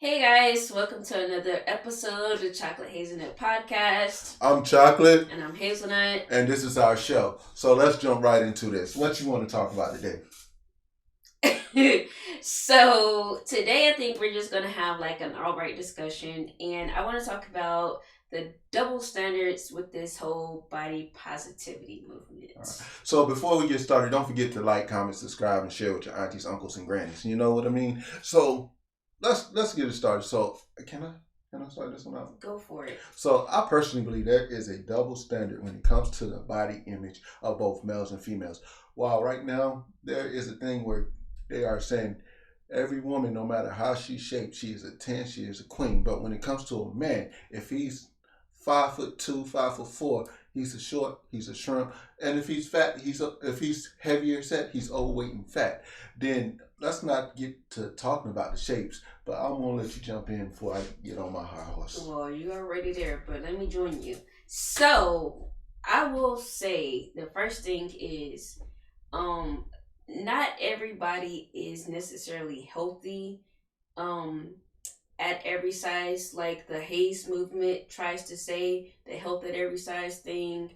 Hey guys, welcome to another episode of the Chocolate Hazelnut podcast. I'm Chocolate, And I'm Hazelnut. and this is our show. So let's jump right into this. What you want to talk about today? So today I think we're just gonna have like an outright discussion, and I want to talk about the double standards with this whole body positivity movement. Right. So before we get started, don't forget to like, comment, subscribe, and share with your aunties, uncles, and grannies. You know what I mean? So let's get it started. So can I start this one out? Go for it. So I personally believe there is a double standard when it comes to the body image of both males and females. While right now there is a thing where they are saying every woman, no matter how she's shaped, she is a 10, she is a queen. But when it comes to a man, if he's 5'2", 5'4", he's a short, he's a shrimp. And if he's fat, if he's heavier set, he's overweight and fat. Then let's not get to talking about the shapes. But I'm gonna let you jump in before I get on my high horse. Well, you are already there, but let me join you. So I will say the first thing is, not everybody is necessarily healthy. Um, at every size, like the Hayes movement tries to say, the health at every size thing.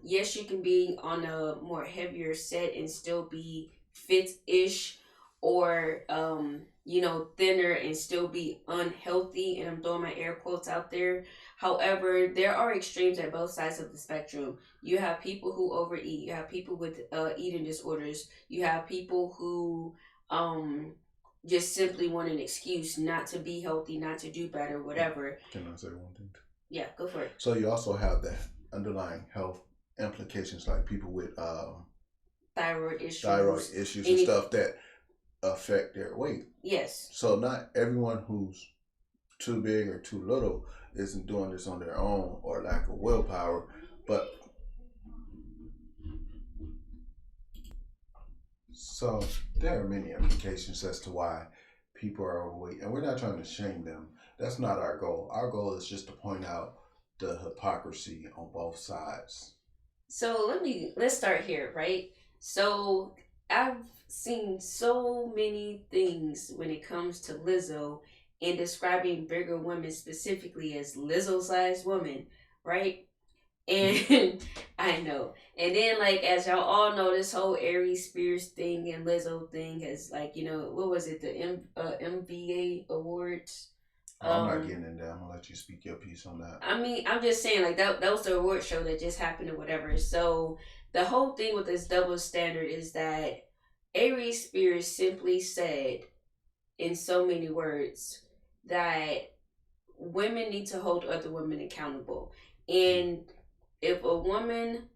Yes, you can be on a more heavier set and still be fit-ish, or thinner and still be unhealthy. And I'm throwing my air quotes out there. However, there are extremes at both sides of the spectrum. You have people who overeat. You have people with eating disorders. You have people who just simply want an excuse not to be healthy, not to do better, whatever. Can I say one thing? Yeah, go for it. So you also have the underlying health implications, like people with thyroid issues and stuff that affect their weight. Yes. So not everyone who's too big or too little isn't doing this on their own or lack of willpower, but so there are many implications as to why people are overweight, and we're not trying to shame them. That's not our goal. Our goal is just to point out the hypocrisy on both sides. So let's start here, right? So I've seen so many things when it comes to Lizzo and describing bigger women specifically as Lizzo-sized women, right? And I know. And then, like, as y'all all know, this whole Aries Spears thing and Lizzo thing has, like, what was it, the MVA Awards? I'm not getting in there. I'm gonna let you speak your piece on that. I mean, I'm just saying, like, that was the award show that just happened or whatever. So the whole thing with this double standard is that Aries Spears simply said, in so many words, that women need to hold other women accountable. And if a woman,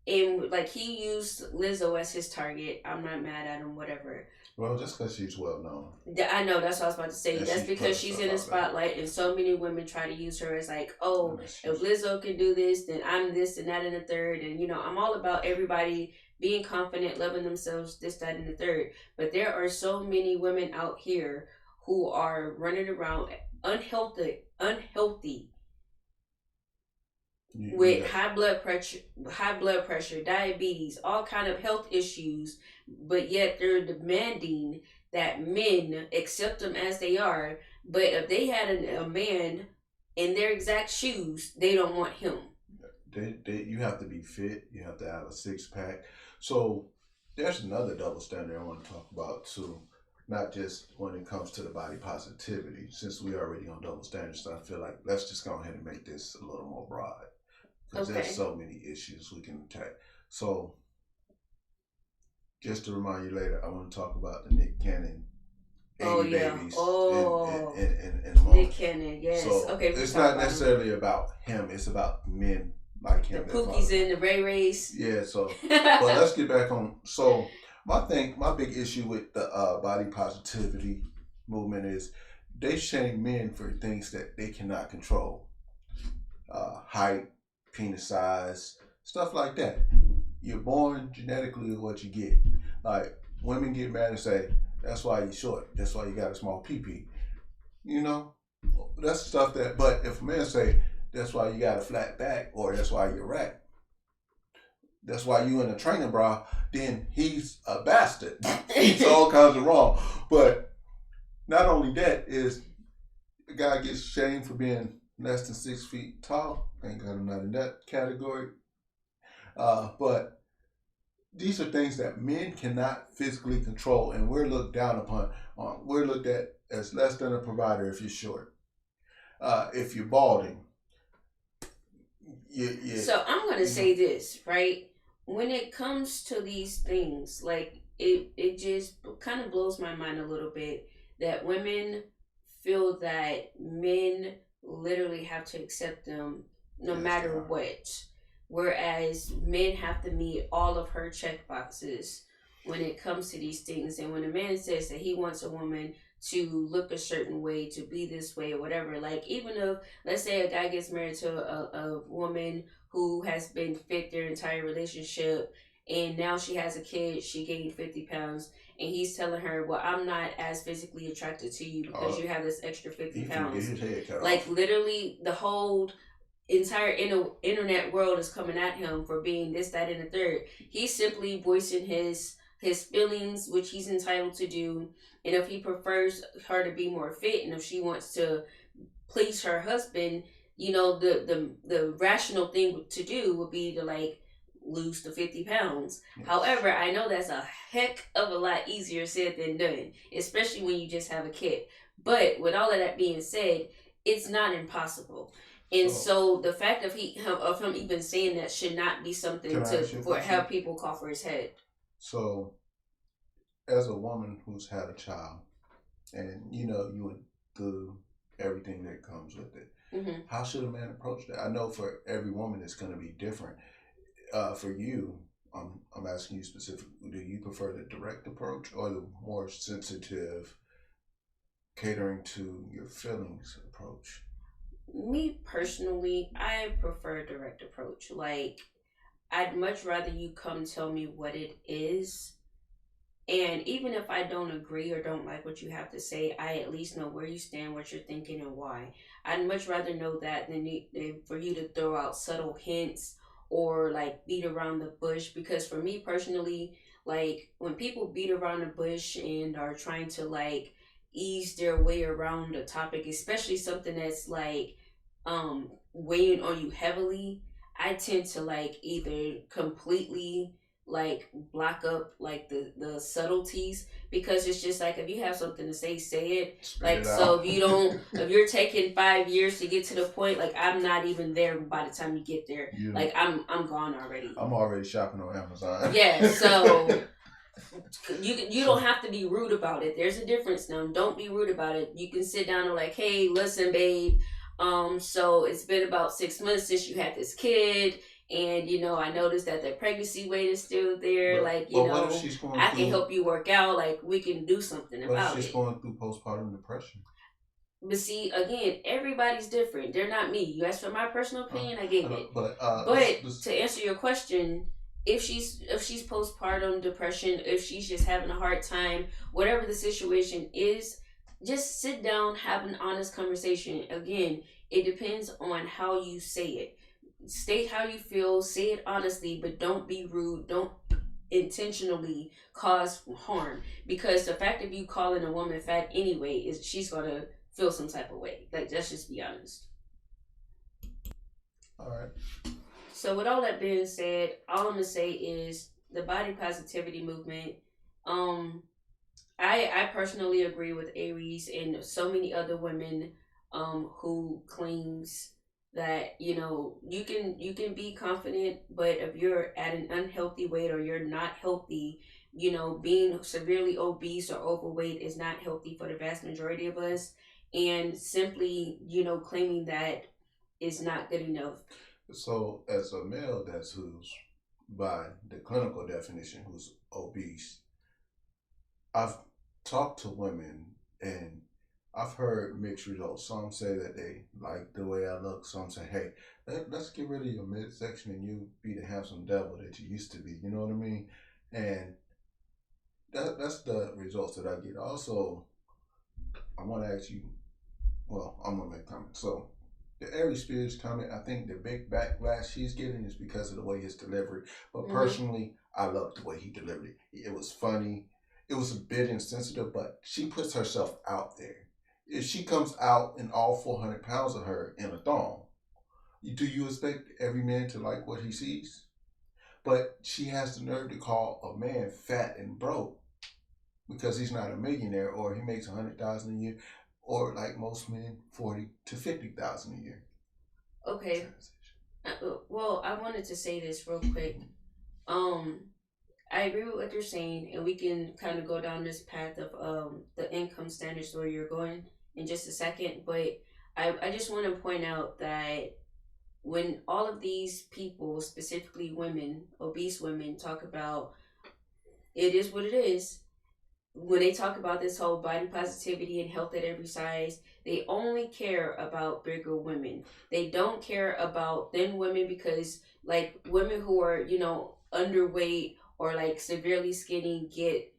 and like, he used Lizzo as his target, I'm not mad at him, whatever. Well, just because she's well known. I know, that's what I was about to say. That's because she's in the spotlight, and so many women try to use her as like, oh, if Lizzo can do this, then I'm this and that and the third. And, I'm all about everybody being confident, loving themselves, this, that, and the third. But there are so many women out here who are running around unhealthy, with high blood pressure, diabetes, all kind of health issues, but yet they're demanding that men accept them as they are. But if they had a man in their exact shoes, they don't want him. You have to be fit. You have to have a six-pack. So there's another double standard I want to talk about too. Not just when it comes to the body positivity. Since we're already on double standards, so I feel like let's just go ahead and make this a little more broad. Because there's so many issues we can attack. So, just to remind you later, I want to talk about the Nick Cannon 80 babies. Oh, in Nick Cannon, yes. So okay, it's not necessarily about him. It's about men like him. The Pookies and the Ray Rays. Yeah, so, but let's get back on. So, my big issue with the body positivity movement is they shame men for things that they cannot control. Height, penis size, stuff like that. You're born genetically with what you get. Like, women get mad and say, that's why you're short. That's why you got a small pee-pee. That's stuff that, but if a man say, that's why you got a flat back, or that's why you're rat, that's why you in a training bra, then he's a bastard. It's all kinds of wrong. But not only that is a guy gets shamed for being less than 6 feet tall. Thank God I'm not in that category. But these are things that men cannot physically control, and we're looked down upon. We're looked at as less than a provider if you're short. If you're balding, So I'm gonna you know. say this, right? When it comes to these things, like it just kind of blows my mind a little bit that women feel that men literally have to accept them no Yes, they matter are. what. Whereas men have to meet all of her check boxes when it comes to these things. And when a man says that he wants a woman to look a certain way, to be this way, or whatever, like even if let's say a guy gets married to a woman who has been fit their entire relationship and now she has a kid, she gained 50 pounds, and he's telling her, well, I'm not as physically attracted to you because Uh, you have this extra 50 he finna get pounds. his head cut Like off. literally the whole entire internet world is coming at him for being this, that, and the third. He's simply voicing his feelings, which he's entitled to do. And if he prefers her to be more fit, and if she wants to please her husband, the rational thing to do would be to like lose the 50 pounds. Yes. However, I know that's a heck of a lot easier said than done, especially when you just have a kid. But with all of that being said, it's not impossible. And So, so the fact of him even saying that should not be can something I to ask you a for question? have people call for his head. So, as a woman who's had a child, and you went through everything that comes with it, Mm-hmm. how should a man approach that? I know for every woman it's going to be different. For you, I'm asking you specifically: do you prefer the direct approach or the more sensitive, catering to your feelings approach? Me personally, I prefer direct approach. Like I'd much rather you come tell me what it is. And even if I don't agree or don't like what you have to say, I at least know where you stand, what you're thinking, and why. I'd much rather know that than for you to throw out subtle hints or like beat around the bush. Because for me personally, like when people beat around the bush and are trying to like ease their way around a topic, especially something that's like weighing on you heavily, I tend to like either completely like block up like the subtleties, because it's just like if you have something to say it. Spit Like it so out. if you're taking 5 years to get to the point, like I'm not even there by the time you get there. you, Like I'm gone already. I'm already shopping on Amazon. Yeah, so you don't So, have to be rude about it. There's a difference now. Don't be rude about it. You can sit down and like, hey, listen, babe. So it's been about 6 months since you had this kid, and I noticed that the pregnancy weight is still there. Like, but what if she's going I can through? help you work out. Like, we can do something What if about she's it. going through postpartum depression? But see, again, everybody's different. They're not me. You asked for my personal opinion, I I gave know, it. but But to answer your question, if she's postpartum depression, if she's just having a hard time, whatever the situation is, just sit down, have an honest conversation. Again, it depends on how you say it. State how you feel, say it honestly, but don't be rude. Don't intentionally cause harm, because the fact of you calling a woman fat anyway is she's gonna feel some type of way. Like, let's just be honest. all right. So with all that being said, all I'm gonna say is the body positivity movement. Um, I personally agree with Aries and so many other women who claims that you can be confident, but if you're at an unhealthy weight or you're not healthy, being severely obese or overweight is not healthy for the vast majority of us, and simply claiming that is not good enough. So, as a male that's who's by the clinical definition who's obese, I've talked to women and I've heard mixed results. Some say that they like the way I look. Some say, "Hey, let's get rid of your midsection and you be the handsome devil that you used to be." You know what I mean? And that's the results that I get. Also, I want to ask you. Well, I'm gonna make a comment. So, the Aries Spears comment, I think the big backlash he's getting is because of the way his delivery. But Mm-hmm. personally, I love the way he delivered it. It was funny. it was a bit insensitive, but she puts herself out there. If she comes out in all 400 pounds of her in a thong, do you expect every man to like what he sees? But she has the nerve to call a man fat and broke because he's not a millionaire or he makes 100,000 a year, or like most men, 40 to 50,000 a year. Okay. Well, I wanted to say this real quick. Um, I agree with what you're saying, and we can kind of go down this path of the income standards where you're going in just a second. But I just want to point out that when all of these people, specifically women, obese women, talk about it is what it is, when they talk about this whole body positivity and health at every size, they only care about bigger women. They don't care about thin women because, like, women who are, underweight or like severely skinny get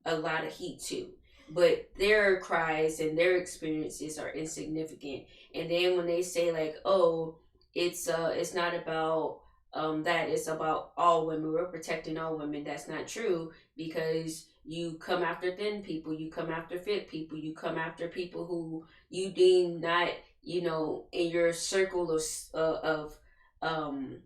a lot of heat too. But their cries and their experiences are insignificant. And then when they say like, "Oh, it's not about that, it's about all women. We're protecting all women." That's not true because you come after thin people, you come after fit people, you come after people who you deem not, in your circle of um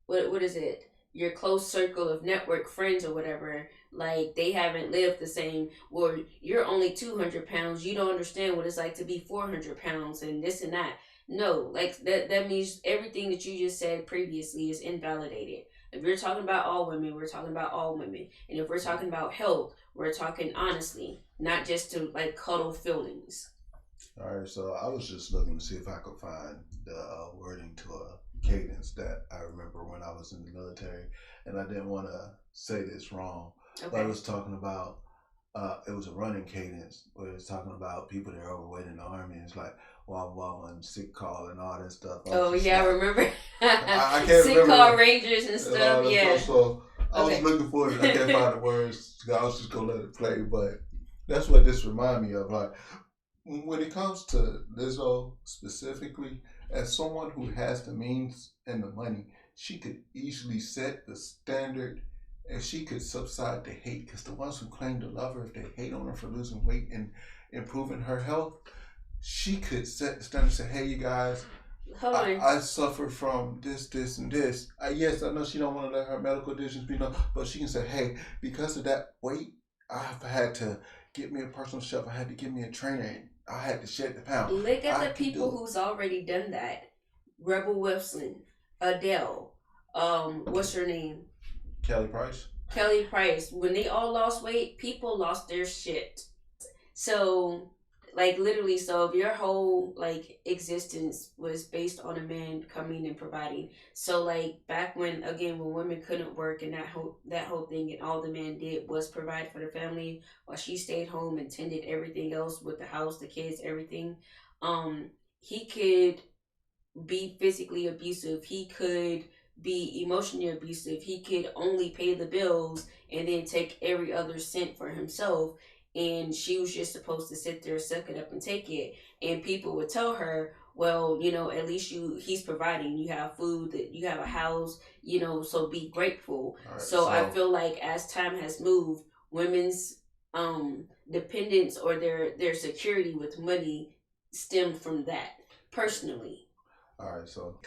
what is it, your close circle of network friends or whatever, like they haven't lived the same, or you're only 200 pounds, you don't understand what it's like to be 400 pounds and this and that. No, like that means everything that you just said previously is invalidated. If we're talking about all women, we're talking about all women. And if we're talking about health, we're talking honestly, not just to like cuddle feelings. All right, so I was just looking to see if I could find the wording to a cadence that I remember when I was in the military, and I didn't want to say this wrong, but I Okay. was talking about it was a running cadence where it was talking about people that are overweight in the army. And it's like wow, wow, and sick call and all that stuff. I was Oh just yeah, I like, remember. I can't Sick remember call rangers and and stuff. all that Yeah. stuff. So I was Okay. looking for it. I can't find the words. I was just gonna let it play, but that's what this reminded me of. Like when it comes to Lizzo specifically, as someone who has the means and the money, she could easily set the standard and she could subside the hate because the ones who claim to love her, if they hate on her for losing weight and improving her health, she could set the standard and say, hey, you guys, Hold on. I suffer from this, this, and this. Yes, I know she don't want to let her medical conditions be known, but she can say, hey, because of that weight, I've had to get me a personal chef. I had to get me a trainer. And I had to shed the pound. Look at I the can people do who's already done that. Rebel Wilson, Adele, what's her name? it. Kelly Price. Kelly Price. When they all lost weight, people lost their shit. So, like literally, so if your whole like existence was based on a man coming and providing, so like back when again when women couldn't work and that whole thing and all the man did was provide for the family while she stayed home and tended everything else with the house, the kids, everything. He could be physically abusive. He could be emotionally abusive. He could only pay the bills and then take every other cent for himself. And she was just supposed to sit there, suck it up, and take it. And people would tell her, well, at least he's providing. You have food, that you have a house, so be grateful. All right, So I so feel like as time has moved, women's dependence or their security with money stemmed from that personally. all right, so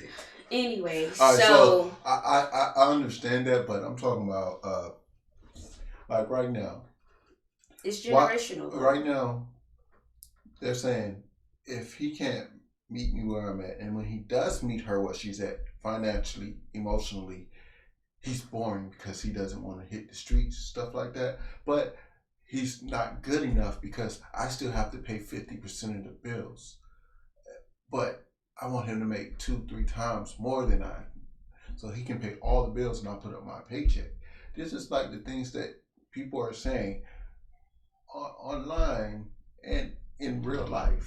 Anyway, all right, so so I understand that, but I'm talking about like right now. it's What generational though. right now they're saying if he can't meet me where I'm at, and when he does meet her where she's at financially, emotionally, he's boring because he doesn't want to hit the streets, stuff like that. But he's not good enough because I still have to pay 50% of the bills. But I want him to make 2, 3 times more than I, so he can pay all the bills and I'll put up my paycheck. This is like the things that people are saying online and in real life.